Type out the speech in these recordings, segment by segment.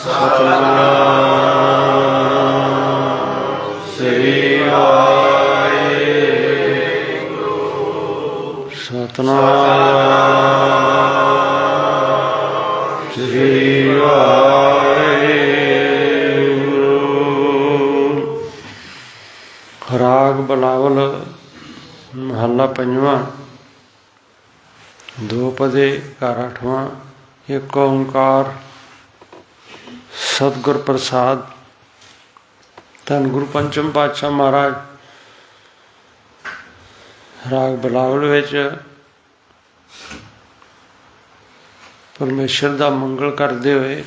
ਸਤਨਾਮ ਸ੍ਰੀ ਵਾਹਿਗੁਰੂ। ਸਤਨਾਮ ਸ੍ਰੀ ਵਾਹਿਗੁਰੂ। ਰਾਗ ਬਿਲਾਵਲ ਮਹੱਲਾ ਪੰਜਵਾਂ। ਦੋ ਪਦੇ ਘਰ ਅੱਠਵਾਂ। ਇੱਕ ਓਂਕਾਰ ਸਤਿਗੁਰ ਪ੍ਰਸਾਦ। ਧੰਨ ਗੁਰੂ ਪੰਚਮ ਪਾਤਸ਼ਾਹ ਮਹਾਰਾਜ ਰਾਗ ਬਿਲਾਵਲ ਵਿੱਚ ਪਰਮੇਸ਼ਰ ਦਾ ਮੰਗਲ ਕਰਦੇ ਹੋਏ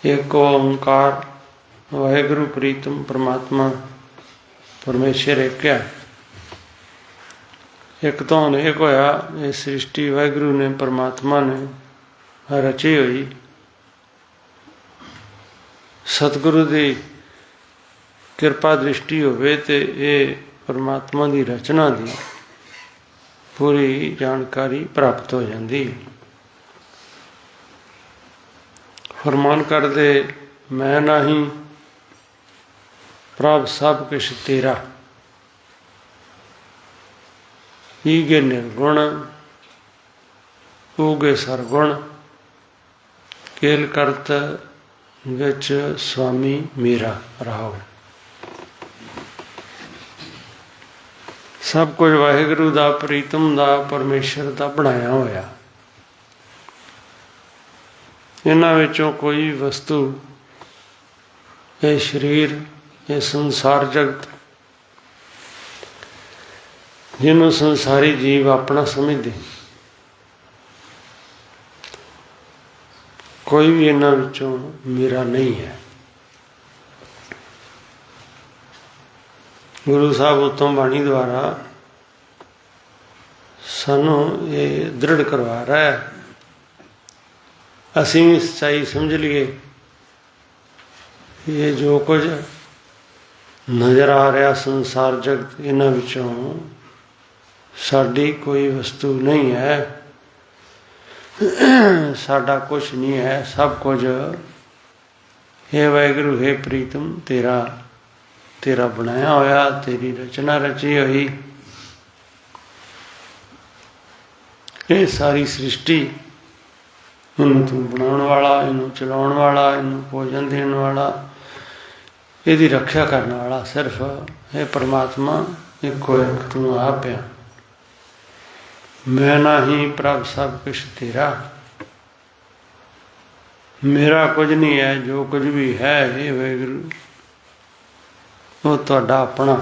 ਇੱਕ ਓਂਕਾਰ ਵਾਹਿਗੁਰੂ ਪ੍ਰੀਤਮ ਪਰਮਾਤਮਾ ਪਰਮੇਸ਼ਰ ਇੱਕ ਹੈ। ਇੱਕ ਤੋਂ ਅਨੇਕ ਹੋਇਆ। ਇਹ ਸ੍ਰਿਸ਼ਟੀ ਵਾਹਿਗੁਰੂ ਨੇ ਪਰਮਾਤਮਾ ਨੇ ਰਚੀ ਹੋਈ। ਸਤਿਗੁਰੂ ਦੀ ਕਿਰਪਾ ਦ੍ਰਿਸ਼ਟੀ ਹੋਵੇ ਤੇ ਇਹ ਪਰਮਾਤਮਾ ਦੀ ਰਚਨਾ ਦੀ ਪੂਰੀ ਜਾਣਕਾਰੀ ਪ੍ਰਾਪਤ ਹੋ ਜਾਂਦੀ। ਫਰਮਾਨ ਕਰਦੇ ਮੈਂ ਨਹੀਂ ਪ੍ਰਭ ਸਭ ਕੁਛ ਤੇਰਾ। ਈਗੇ ਨਿਰਗੁਣ ਊਗੇ ਸਰਗੁਣ ਕੇਲ ਕਰਤ ਵਿੱਚ ਸੁਆਮੀ ਮੇਰਾ ਰਹਾਓ। ਸਭ ਕੁਝ ਵਾਹਿਗੁਰੂ ਦਾ ਪ੍ਰੀਤਮ ਦਾ ਪਰਮੇਸ਼ਰ ਦਾ ਬਣਾਇਆ ਹੋਇਆ। ਇਹਨਾਂ ਵਿੱਚੋਂ ਕੋਈ ਵਸਤੂ ਇਹ ਸਰੀਰ ਇਹ ਸੰਸਾਰ ਜਗਤ ਜਿਹਨੂੰ ਸੰਸਾਰੀ ਜੀਵ ਆਪਣਾ ਸਮਝਦੇ, ਕੋਈ ਵੀ ਇਹਨਾਂ ਵਿੱਚੋਂ ਮੇਰਾ ਨਹੀਂ ਹੈ। ਗੁਰੂ ਸਾਹਿਬ ਉੱਤੋਂ ਬਾਣੀ ਦੁਆਰਾ ਸਾਨੂੰ ਇਹ ਦ੍ਰਿੜ ਕਰਵਾ ਰਿਹਾ ਹੈ। ਅਸੀਂ ਵੀ ਸੱਚਾਈ ਸਮਝ ਲਈਏ। ਇਹ ਜੋ ਕੁਝ ਨਜ਼ਰ ਆ ਰਿਹਾ ਸੰਸਾਰ ਜਗਤ, ਇਹਨਾਂ ਵਿੱਚੋਂ ਸਾਡੀ ਕੋਈ ਵਸਤੂ ਨਹੀਂ ਹੈ, ਸਾਡਾ ਕੁਛ ਨਹੀਂ ਹੈ। ਸਭ ਕੁਝ ਹੈ ਵਾਹਿਗੁਰੂ ਹੈ ਪ੍ਰੀਤਮ ਤੇਰਾ ਤੇਰਾ ਬਣਾਇਆ ਹੋਇਆ, ਤੇਰੀ ਰਚਨਾ ਰਚੀ ਹੋਈ। ਇਹ ਸਾਰੀ ਸ੍ਰਿਸ਼ਟੀ ਇਹਨੂੰ ਤੂੰ ਬਣਾਉਣ ਵਾਲਾ, ਇਹਨੂੰ ਚਲਾਉਣ ਵਾਲਾ, ਇਹਨੂੰ ਭੋਜਨ ਦੇਣ ਵਾਲਾ, ਇਹਦੀ ਰੱਖਿਆ ਕਰਨ ਵਾਲਾ ਸਿਰਫ ਇਹ ਪਰਮਾਤਮਾ ਇੱਕੋ ਇੱਕ ਤੂੰ ਆਪ ਆ। ਮੈਂ ਨਹੀਂ ਪ੍ਰਭ ਸਭ ਕੁਛ ਤੇਰਾ। ਮੇਰਾ ਕੁਝ ਨਹੀਂ ਹੈ, ਜੋ ਕੁਝ ਵੀ ਹੈ ਇਹ ਵਾਹਿਗੁਰੂ ਉਹ ਤੁਹਾਡਾ ਆਪਣਾ।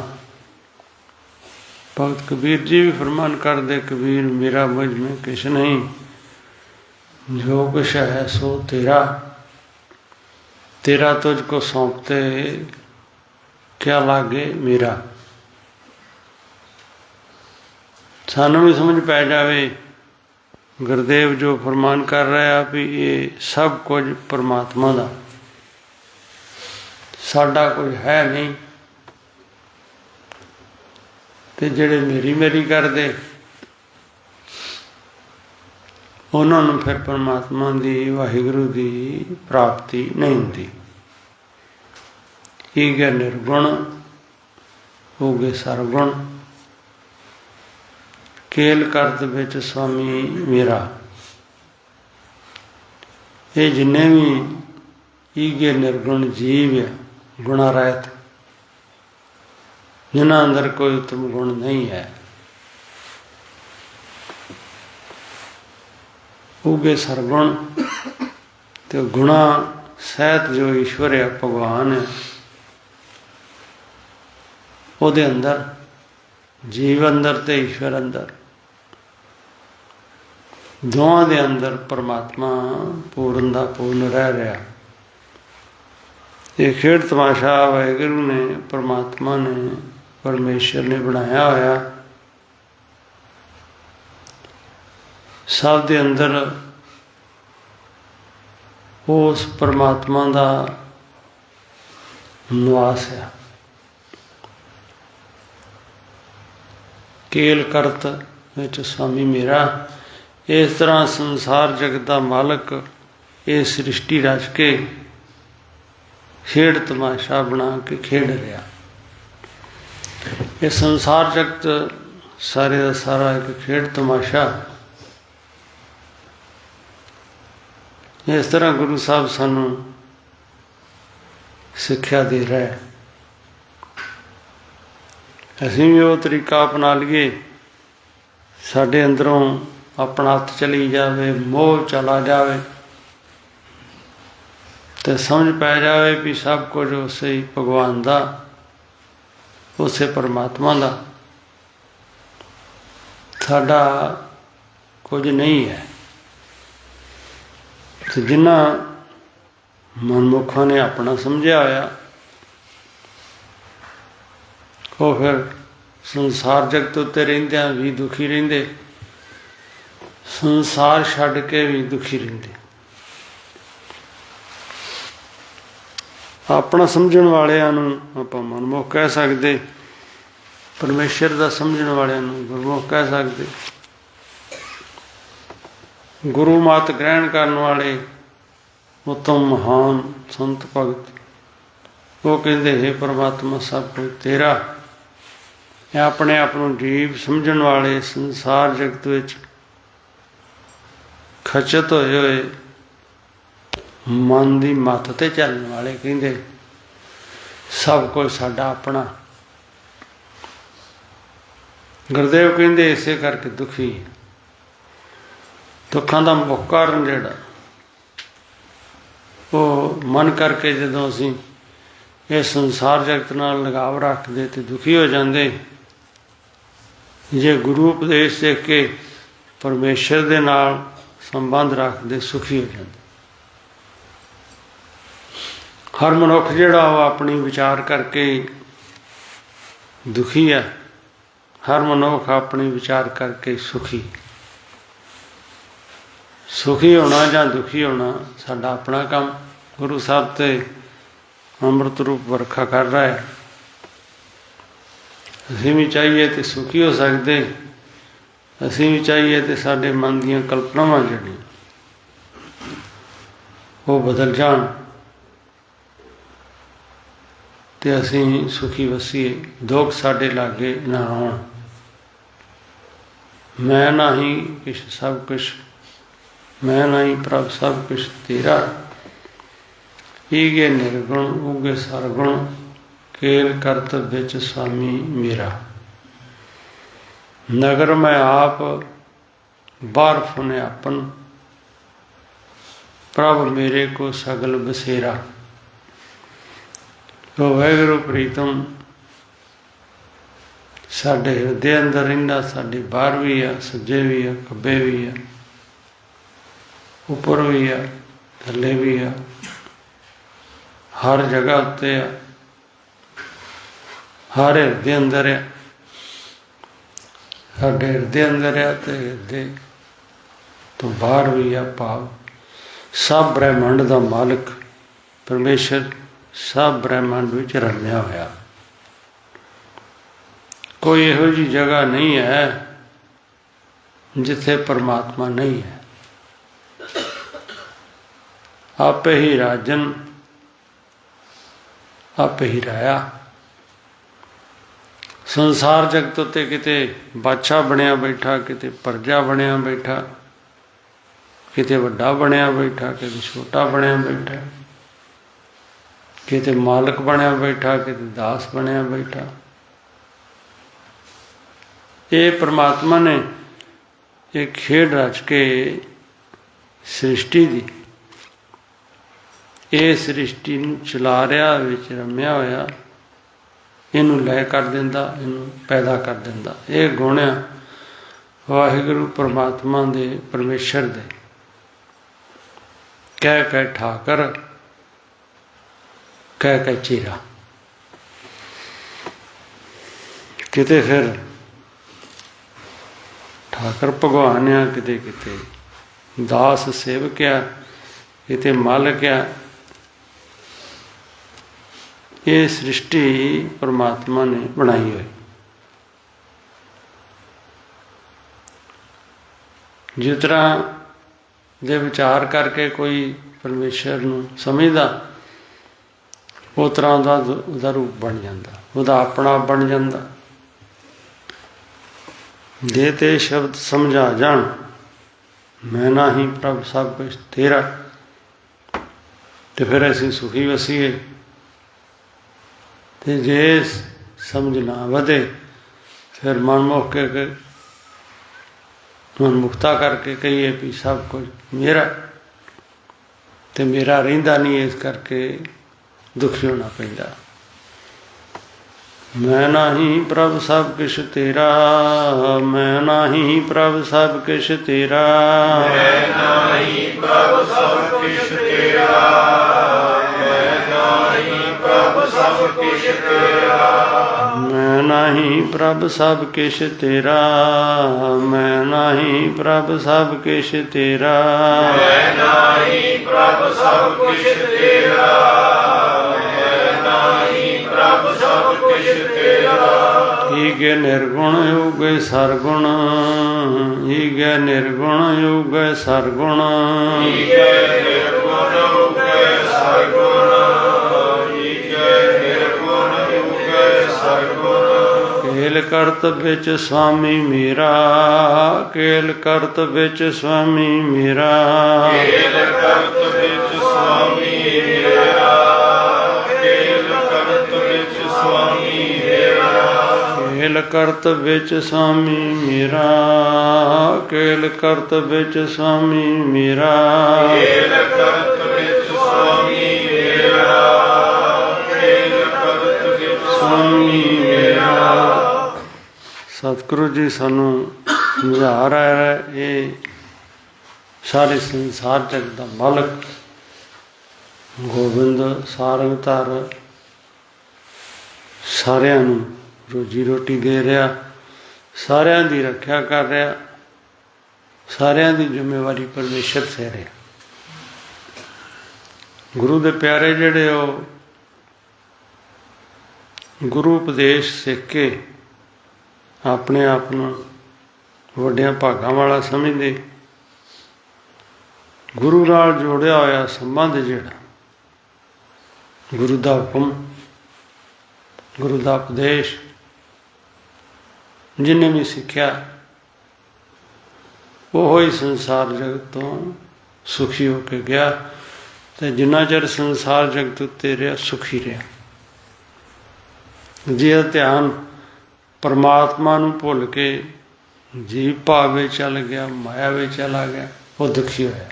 ਭਗਤ ਕਬੀਰ ਜੀ ਵੀ ਫਰਮਾਨ ਕਰਦੇ ਕਬੀਰ ਮੇਰਾ ਮੁਝ में ਕੁਛ ਨਹੀਂ, ਜੋ ਕੁਛ ਹੈ ਸੋ ਤੇਰਾ। तेरा तुझको सौंपते क्या लागे मेरा। सानू भी समझ पै जावे गुरदेव जो फरमान कर रहा भी ये सब कुछ परमात्मा दा, साडा कुछ है नहीं। ते जेड़े मेरी मेरी करदे उन्होंने फिर परमात्मा की वाहिगुरू की प्राप्ति नहीं होती। ईगे निर्गुण होगे सरगुण केल करत विच स्वामी मेरा। ये जिन्ने भी ईगे निर्गुण जीव है गुणा रहत, जिन्हां अंदर कोई उत्तम गुण नहीं है, उगे सरगुण तो गुणा सहित जो ईश्वर है भगवान है ਉਹਦੇ अंदर जीव अंदर ते ईश्वर अंदर दोवां दे अंदर परमात्मा पूर्ण दा पूर्ण रह रहा। ये खेड तमाशा वाहिगुरू ने परमात्मा ने परमेश्वर ने बनाया होया। सब दे अंदर उस परमात्मा दा निवास है। केल करत विच स्वामी मेरा। इस तरह संसार जगत का मालक ये सृष्टि रच के खेड तमाशा बना के खेड रहा। ये संसार जगत सारे का सारा एक खेड तमाशा। इस तरह गुरु साहब सानू सिक्ख्या दे रहा है। असीं भी वो तरीका अपना लीए, साढ़े अंदरों अपना हथ चली जाए, मोह चला जाए, तो समझ पै जाए भी सब कुछ उसे ही भगवान का, उसे परमात्मा का, साडा कुछ नहीं है। तो जिन्ना मनमुखा ने अपना समझा होया, वो फिर संसार जगत उत्ते रहिंदियां भी दुखी रहिंदे, संसार छड्ड के भी दुखी रहिंदे। अपना समझण वालियां नूं आपां मनमुख कह सकदे, परमेश्वर दा समझण वालियां नूं गुरमुख कह सकदे। गुरु मत ग्रहण करने वाले उत्तम महान संत भगत वो कहते हे परमात्मा सब कुछ तेरा। अपने आप को जीव समझण वाले संसार जगत विच खचित होए हुए मन की मत ते चलने वाले कहते सब कुछ साडा अपना। गुरदेव कहते इसे करके दुखी, दुखों का मुख कारण जिहड़ा वो मन करके जदों असीं इस संसार जगत नाल लगाव रखते तो दुखी हो जाते। जे गुरु उपदेश देख के परमेश्वर दे नाल संबंध रखते सुखी हो जाते। हर मनुख जिहड़ा वो अपनी विचार करके दुखी है, हर मनुख अपनी विचार करके सुखी। सुखी होना या दुखी होना साडा अपना काम। गुरु साहब ते अमृत रूप वर्खा कर रहा है। असीं भी चाहिए तो सुखी हो सकते, असीं भी चाहिए तो साडे मन दीयां कल्पनावां जिहड़ियां वो बदल जाण ते असीं सुखी वसीए, दुख साडे लागे ना आउण। मैं ना ही किश सब कुछ, मैं नहीं प्रभ सब कुछ तेरा। ईगे निर्गुण उगे सरगुण, केल करत बिच स्वामी मेरा। नगर में आप बार फुने अपन, प्रभ मेरे को सगल बसेरा। तो वाहिगुरू प्रीतम साडे हृदय अंदर रहिंदा, साडे बाहर भी है, सज्जे भी है, खब्बे भी है, उपर भी है, थले भी है, हर जगह उत्ते है, हर हृदय अंदर है। साडे हृदय अंदर है तो हृदय तो बाहर भी है। भाव सब ब्रह्मांड का मालिक परमेश्वर सब ब्रह्मांड विच रलिया होया। कोई इहो जी जगह नहीं है जिथे परमात्मा नहीं है। आपे ही राजन, आपे ही राया। संसार जगत उत्ते किते बादशाह बनया बैठा, किते प्रजा बनया बैठा, किते वड्डा बनया बैठा, किते छोटा बनया बैठा, किते मालिक बनया बैठा, किते दास बनया बैठा। ये परमात्मा ने एक खेड रच के सृष्टि दी, ये सृष्टि नूं चला रहा, विच रमिया होया, इनू लै कर दिंदा, इनू पैदा कर दिंदा। ये गुण आ वाहिगुरू परमात्मा दे, परमेश्वर दे। कह कह ठाकर, कह कह चीरा। किते फिर ठाकर भगवान आ, किते किते दास सेवक आ, किते मालिक आ। ये सृष्टि परमात्मा ने बनाई हुई। जिस तरह जे विचार करके कोई परमेश्वर नूं समझदा उस तरह का उसका रूप बन जाता, उसका अपना बन जाता। जे ते शब्द समझा जान, मैं ना ही प्रभ सब कुछ तेरा, तो फिर असीं सुखी वसीए। तो जे समझ ना वधे, फिर मन मुख के मनमुखता करके कहिए भी सब कुछ मेरा, तो मेरा रहिंदा नहीं, इस करके दुखी होना पैंदा। मैं नाही प्रभ सब किश तेरा, मैं नाही प्रभ सब किश तेरा, मैं नाही प्रभ सब किश तेरा, मैं नाही प्रभ सब किश तेरा, मैं नाही प्रभ सब किश तेरा, मैं नाही प्रभ सब किश तेरा, मैं नाही प्रभ सब किश तेरा, मैं नाही प्रभ सब किश तेरा। ईगे निर्गुण युगे सरगुण, ईगे निर्गुण युगे सरगुण, ईगे निर्गुण युगे सरगुण, ईगे निर्गुण युगे सरगुण। केल करत बिच स्वामी मेरा, केल करत बिच स्वामी मेरा, केल करत बिच स्वामी मेरा, केल करत बिच स्वामी मेरा, केल करत बिच स्वामी मेरा, केल करत बिच स्वामी मेरा, केल करत बिच स्वामी मेरा, केल करत बिच स्वामी मेरा। सतगुरु जी सानू समझा रहा है, ये सारे संसार जग का मालक गोबिंद सारंग धर सारिਆਂ ਨੂੰ रोजी रोटी दे रहा, सारिਆਂ ਦੀ रक्षा कर रहा, सारिਆਂ ਦੀ जिम्मेवारी परमेश्वर से रहा। गुरु दे प्यारे ਜਿਹੜੇ ਉਹ गुरु उपदेश सीख के अपने आप ਨੂੰ ਵੱਡਿਆਂ ਭਾਗਾਂ ਵਾਲਾ ਸਮਝਦੇ, गुरु ਨਾਲ ਜੋੜਿਆ ਹੋਇਆ ਸੰਬੰਧ ਜਿਹੜਾ, गुरु ਦਾ ਹੁਕਮ, गुरु ਦਾ ਉਪਦੇਸ਼ जिन्हें भी सीखा, वो ही संसार जगत तो सुखी होके गया, तो जिन्ना चਿਰ संसार जगत उत्ते रहा सुखी रहा। जिहदा ध्यान परमात्मा नूं भुल के जीव भाव में चल गया, माया में चला गया, वो दुखी होया।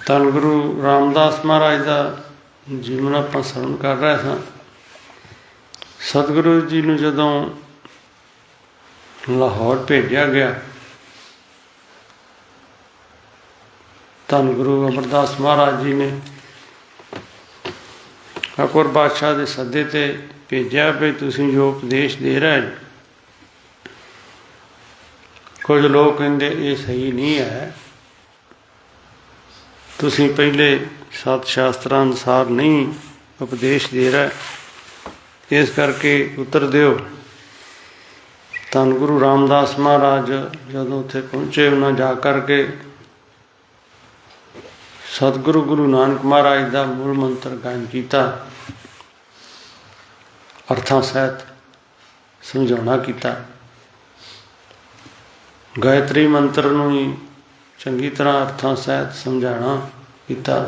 धन गुरु रामदास महाराज का जीवन आपां सरवण कर रहे सां। सतगुरु जी नूं जदों लाहौर भेजा गया, धन गुरु अमरदास महाराज जी ने अकबर बादशाह के सदे ते भेजा भी तुसीं जो उपदेश दे रहे, कुछ लोग कहते ये सही नहीं है, तुसीं पहले सत शास्त्रां अनुसार नहीं उपदेश दे रहे, इस करके उतर दिओ। धन गुरु रामदास महाराज जदों उत्थे पहुँचे, उन्हें जा करके सतगुरु गुरु नानक महाराज का मूल मंत्र गायन किया, अर्थां सहित समझाउणा किया। गायत्री मंत्र नूं ही चंगी तरह अर्थां सहित समझाना किया।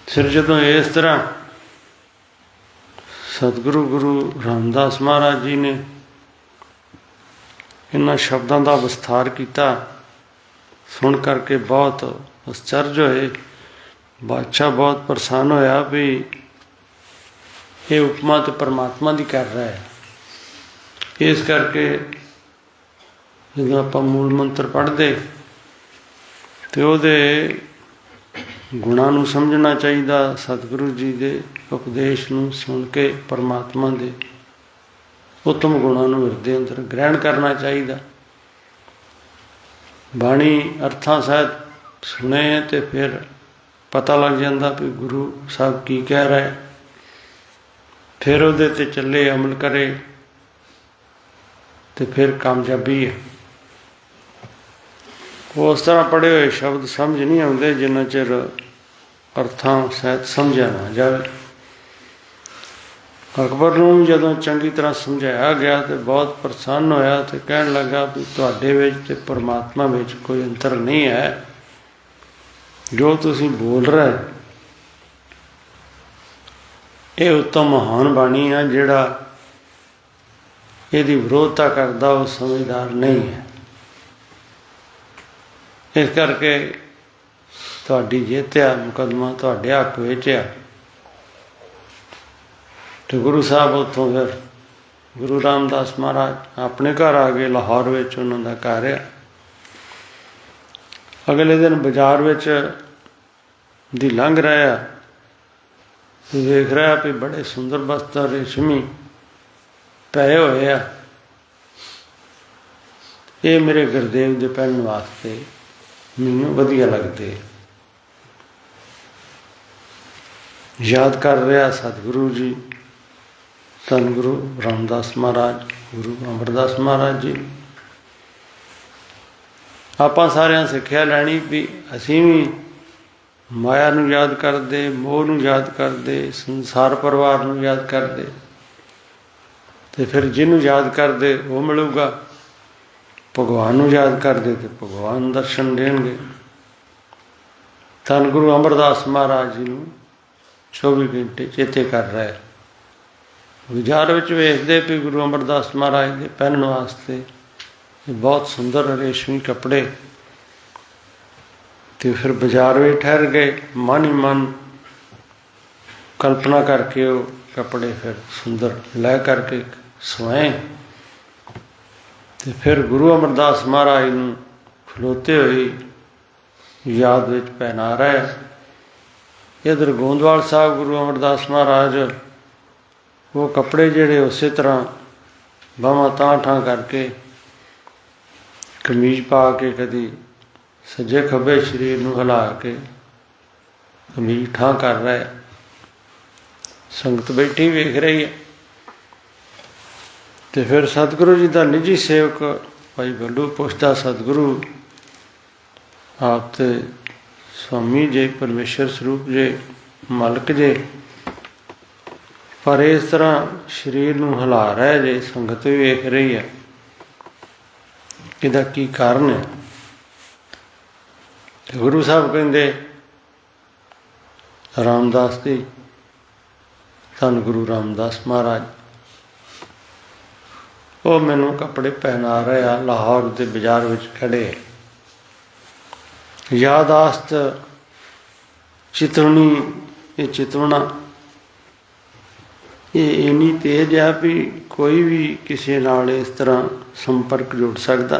फिर जदों इस तरह सतगुरु गुरु रामदास महाराज जी ने इन्हां शब्दों का विस्तार किया, सुन करके बहुत आश्चर्य होए। बादशाह बहुत परेशान होया भी ये उपमा तो परमात्मा की कर रहा है। इस करके जो आप मूल मंत्र पढ़ते तो वो गुणां नूं समझना चाहिए, सतगुरु जी के उपदेश नूं सुन के परमात्मा के उत्तम गुणां नूं हिरदे अंदर ग्रहण करना चाहिए। बाणी अर्थां सहित सुने तो फिर पता लग जाता भी गुरु साहब की कह रहा है, फिर उहदे ते चले अमल करे तो फिर कामयाबी है। उस तरह पढ़े हुए शब्द समझ नहीं आते जिन्ना चिर अर्थां सहित समझा ना जाए। अकबर नूं जदों चंगी तरह समझाया गया तो बहुत प्रसन्न होया तो कहन लगा भी तुहाडे विच ते परमात्मा विच कोई अंतर नहीं है, जो तुसीं बोल रहे ये उत्तम महान बाणी है, जिहड़ा इहदी विरोधता करदा वो समझदार नहीं है। इस करके तुहाडी जित आ मुकदमा तुहाडे हक विच आ। तो गुरु साहब उत्थों फिर गुरु रामदास महाराज अपने घर आ गए, लाहौर विच उन्हां दा घर आ। अगले दिन बाजार विच दी लंघ रहा देख रहा भी बड़े सुंदर वस्त्र रेशमी पए हुए आ, ये मेरे गुरदेव दे पहनने वास्ते मैनूं वधिया लगदे। याद कर रहा सतगुरु जी, धन गुरु रामदास महाराज, गुरु अमरदास महाराज जी। आपां सारिਆਂ सिक्ख्या लैनी भी असीं भी माया नूं याद करदे, मोह नूं याद करदे, संसार परिवार नूं याद करदे, ते फिर जिन्हों याद करदे वो मिलूगा। भगवान नूं याद करदे ते भगवान दर्शन देणगे। धन गुरु अमरदास महाराज जी नूं 24 घंटे चेते कर रहे। बाजार विच वेखदे भी गुरु अमरदास महाराज दे पहनण वास्ते बहुत सुंदर रेशमी कपड़े, तो फिर बाजार में ठहर गए। मन ही मन कल्पना करके वो कपड़े फिर सुंदर लै करके सवाए। तो फिर गुरु अमरदास महाराज नूं खलोते हुए याद विच पहना रहे। इधर गोंदवाल साहब गुरु अमरदास महाराज वो कपड़े जिहड़े उस तरह बाहां तां ठां करके कमीज पा के कदी सज्जे खब्बे शरीर नूं हिला के कमीज ठां कर रहे। संगत बैठी वेख रही है। तो फिर सतगुरु जी का निजी सेवक भाई बल्लू पुछदा, सतगुरु आप तो स्वामी जे, परमेश्वर स्वरूप जे, मालक जे, पर इस तरह शरीर नूं हिला रहे जे, संगत भी वेख रही है, इहदा की कारण है? तो गुरु साहब कहते रामदास जी, धन गुरु रामदास महाराज वो मैनू कपड़े पहना रहे आ, लाहौर के बाजार विच खड़े। यादाश्त चितवनी, ये चितवना ये इन्नी तेज है भी कोई भी किसी नाल इस तरह संपर्क जुड़ सकता।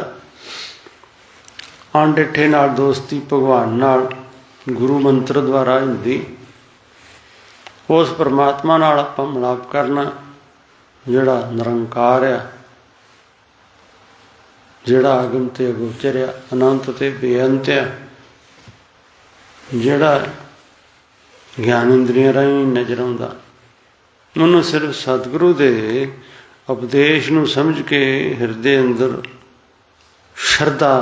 अणडिठे नाल दोस्ती भगवान नाल गुरु मंत्र द्वारा हुंदी। उस परमात्मा नाल आपां मिलाप करना जिहड़ा निरंकार आ, जिहड़ा अगम ते अगोचर आ, अनंत ते बेअंत आ, जिहड़ा ज्ञान इंद्रियां राहीं नज़र आउंदा। उन्होंने सिर्फ सतगुरु दे उपदेश नूं समझ के हिरदे अंदर श्रद्धा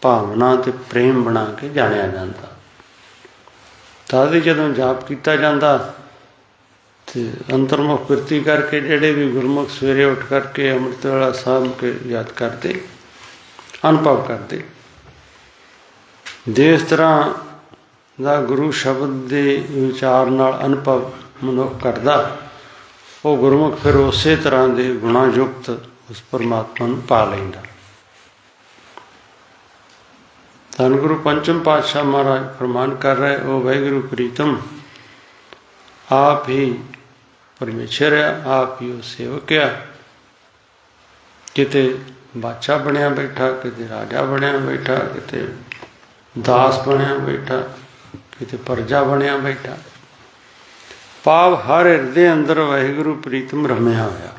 भावना ते प्रेम बना के जानिया जाता। तद जदों जाप किया जाता तो अंतर्मुख कृति करके जेडे भी गुरमुख सवेरे उठ करके अमृत वेला साहब के याद करते, अनुभव करते। जिस तरह का गुरु शब्द के विचार नाल अनुभव मनुख करता, वो गुरमुख फिर उस तरह के गुणा युक्त उस परमात्मा नूं पा लैंदा। धन गुरु पंचम पातशाह महाराज फरमान कर रहे, ओ वाहिगुरु प्रीतम आप ही परमेश्वर है, आप ही सेवक आ। किते बादशाह बनया बैठा, किते राजा बनया बैठा, किते दास बनया बैठा, किते प्रजा बनया बैठा। भाव हर हिरदे अंदर वाहिगुरु प्रीतम रमया होया।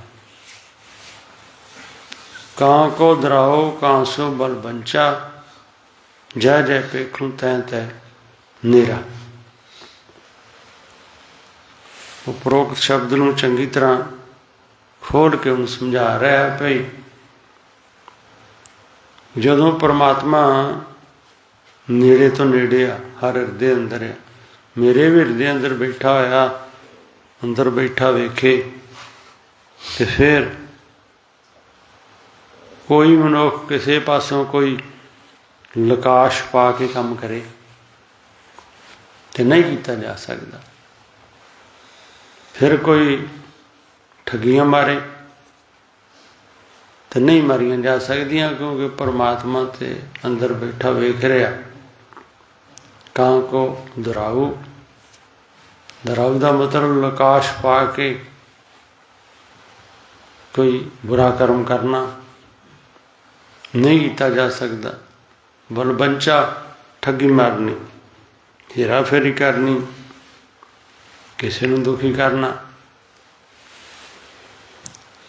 कां को दराओ कां सो बल बंचा, जय जय पेखूं तै तै नेरा। उपरोक्त शब्द नूं चंगी तरह खोल के उन्हें समझा रहा है भाई ਜਦੋਂ परमात्मा नेड़े तो नेड़े आ, हर हृदय अंदर आ, मेरे भी हृदय अंदर बैठा होया, अंदर बैठा वेखे, तो फिर कोई मनुख किसी पासों कोई लकाश पा के काम करे तो नहीं किया जा सकता। फिर कोई ठगियां मारे तो नहीं मारिया जा सकदियां, क्योंकि परमात्मा ते अंदर बैठा वेख रहा। कां को दुराऊ, दुराऊ का मतलब लकाश पा के कोई बुरा कर्म करना नहीं किया जा सकता। बलबंचा ठगी मारनी, हेरा फेरी करनी, किसी को दुखी करना,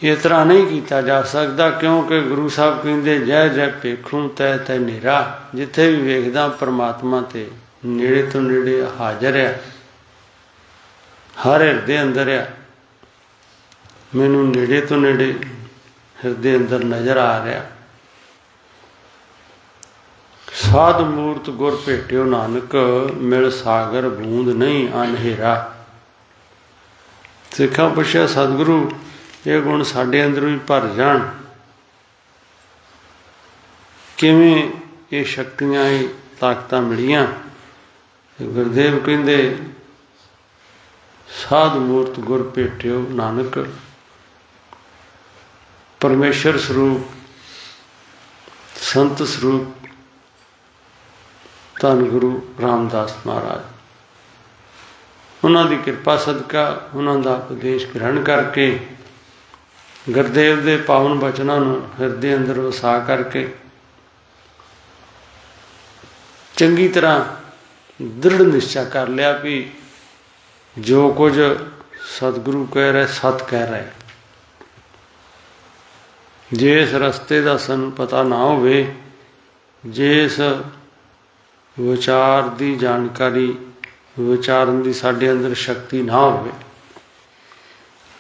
इस तरह नहीं किया जा सकता। क्योंकि गुरु साहब कहते जय जय पेखूं तै तै नेरा, जिथे भी वेखदा परमात्मा ते नेड़े तो नेड़े हाजिर है, हर हृदय अंदर आ, मैनू नेड़े तो नेड़े हृदय अंदर नजर आ रहा। साध मूर्त गुर भेटियो नानक, मिल सागर बूंद नहीं अनहेरा। सिखा पुछया सतगुरु ये गुण साडे अंदर भी भर जान, किवें ये शक्तियां ये ताकत मिलियां? गुरुदेव कहंदे साध मूर्त गुर भेटियो नानक, परमेश्वर स्वरूप संत स्वरूप धन गुरु रामदास महाराज, उन्हों की कृपा सदका उन्हों का उपदेश ग्रहण करके गुरदेव के पावन बचनों हृदय अंदर वसा करके चंगी तरह दृढ़ निश्चय कर लिया भी जो कुछ सतगुरु कह रहे सत कह रहे। जिस रस्ते का सानू पता ना होवे, जिस विचार की जानकारी विचारन की साडे अंदर शक्ति ना होवे,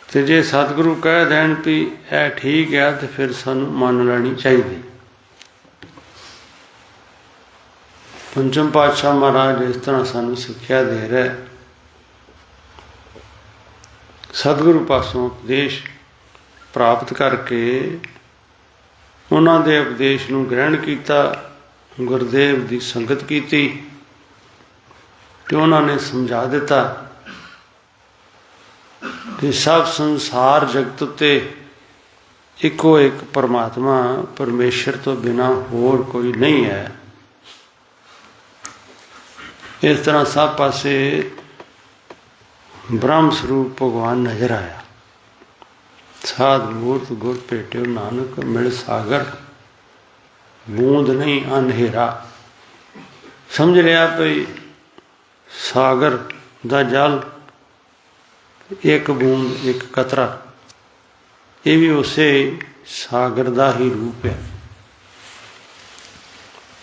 तो जे सतगुरु कह देन भी यह ठीक है तो फिर सानू मान लेनी चाहिए। पंचम पातशाह महाराज इस तरह सानू सिक्ख्या दे रहे, सतगुरु पासों उपदेश प्राप्त करके उन्होंने उपदेश नूं ग्रहण किया, गुरदेव की संगत की, तो उन्होंने समझा दिता कि सब संसार जगत उत्ते इको एक परमात्मा परमेश्वर तो बिना होर कोई नहीं है। इस तरह सब पासे ब्रह्म स्वरूप भगवान नजर आया। साध मूर्त गुर भेटियो नानक, मिल सागर बूंद नहीं अनहेरा। समझ लिया भाई सागर दा जल एक बूंद एक कतरा, ये भी उसे सागर का ही रूप है,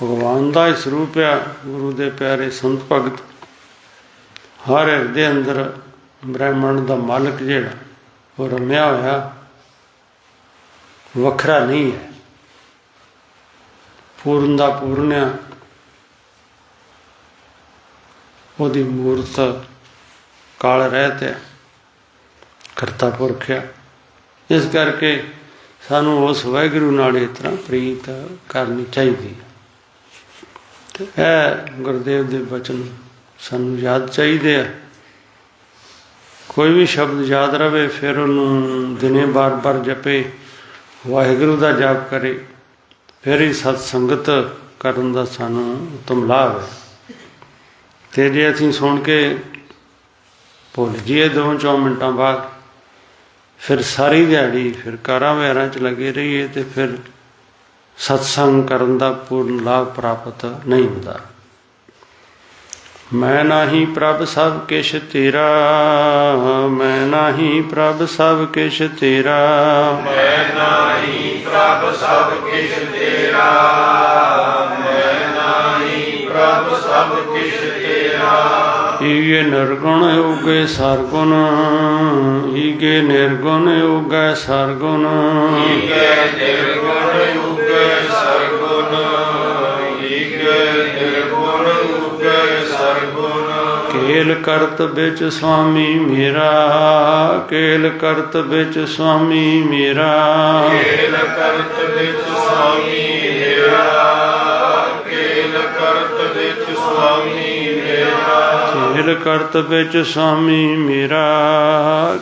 भगवान का ही स्वरूप है। गुरु के प्यारे संत भगत हर हृदय अंदर ब्रह्मण का मालिक जिहड़ा वो रमया होया वखरा नहीं है, पूर्ण का पूर्ण, ओदी मूर्त काल रहत है, करता पुरख है। इस करके सानू उस वाहिगुरू नाल इस तरह प्रीत करनी चाहिए। तो यह गुरदेव के वचन सानू याद चाहिए। कोई भी शब्द याद रहे फिर उन्होंने दिने बार बार जपे, वाहिगुरू का जाप करे, फिर ही सत्संगत करन दा सानू उत्तम लाभ है। तो जे असीं सुन के भुल जाइए 2-4 मिनटां बाद, फिर सारी दिहाड़ी फिर कारां वैरां च लगे रहिए, तो फिर सत्संग करन दा पूर्ण लाभ प्राप्त नहीं होता। मैं नाही प्रभ सब किश तेरा, मैं नाही प्रभ सब किश तेरा, मैं नाही प्रभ सब किश तेरा, मैं नाही प्रभ सब किश तेरा। ईगे निर्गुण योगे सरगुण, ईगे निर्गुण योगे सरगुण, ईगे निर्गुण योगे सरगुण, ਈਗੈ ਨਿਰਗੁਣ ਉਗੈ ਸਰਗੁਣ ਕੇਲ ਕਰਤ ਵਿੱਚ ਸੁਆਮੀ ਮੇਰਾ ਕੇਲ ਕਰਤ ਵਿੱਚ ਸੁਆਮੀ ਮੇਰਾ ਕੇਲ ਕਰਤ ਵਿੱਚ ਸੁਆਮੀ ਮੇਰਾ ਕੇਲ ਕਰਤ ਵਿੱਚ ਸੁਆਮੀ ਮੇਰਾ ਕੇਲ ਕਰਤ ਵਿੱਚ ਸੁਆਮੀ ਮੇਰਾ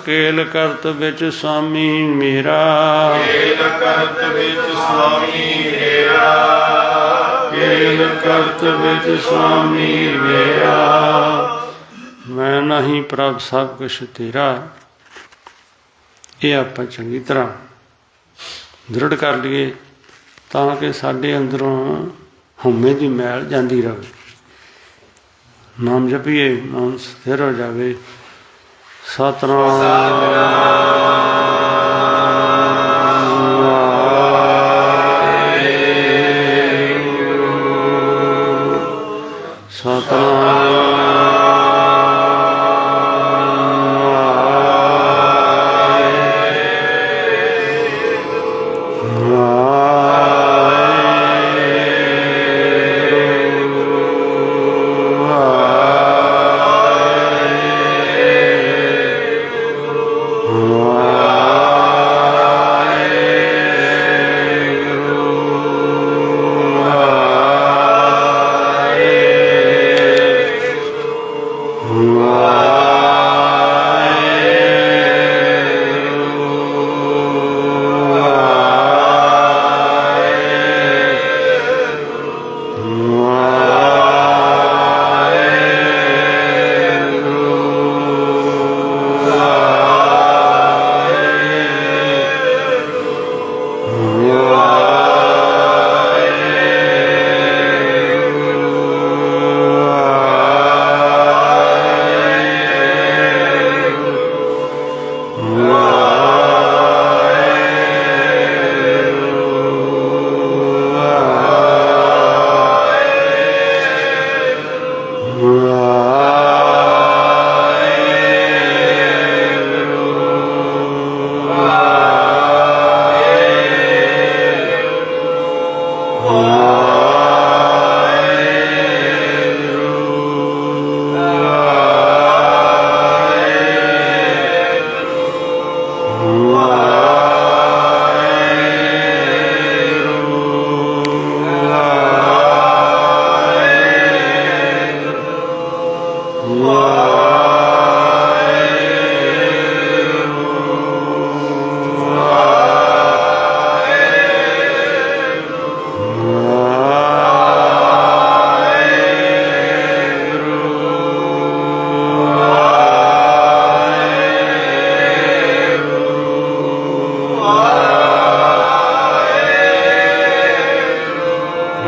ਕੇਲ ਕਰਤ ਵਿੱਚ ਸੁਆਮੀ ਮੇਰਾ ਕੇਲ ਕਰਤ ਵਿੱਚ ਸੁਆਮੀ ਮੇਰਾ ਕੇਲ ਕਰਤ ਵਿੱਚ ਸੁਆਮੀ ਮੇਰਾ ਮੈਂ ਨਹੀਂ ਪ੍ਰਭ ਸਭ ਕੁਛ ਤੇਰਾ। ਇਹ ਆਪਾਂ ਚੰਗੀ ਤਰ੍ਹਾਂ ਦ੍ਰਿੜ ਕਰ ਲਈਏ ਤਾਂ ਕਿ ਸਾਡੇ ਅੰਦਰੋਂ ਹਉਮੈ ਦੀ ਮੈਲ ਜਾਂਦੀ ਰਹੇ। ਨਾਮ ਜਪੀਏ, ਮਨ ਸਥਿਰ ਹੋ ਜਾਵੇ। ਸਤਿਨਾਮ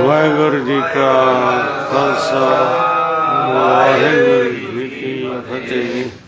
ਵਾਹਿਗੁਰੂ ਜੀ ਕਾ ਖਾਲਸਾ ਵਾਹਿਗੁਰੂ ਜੀ ਕੀ ਫਤਿਹ।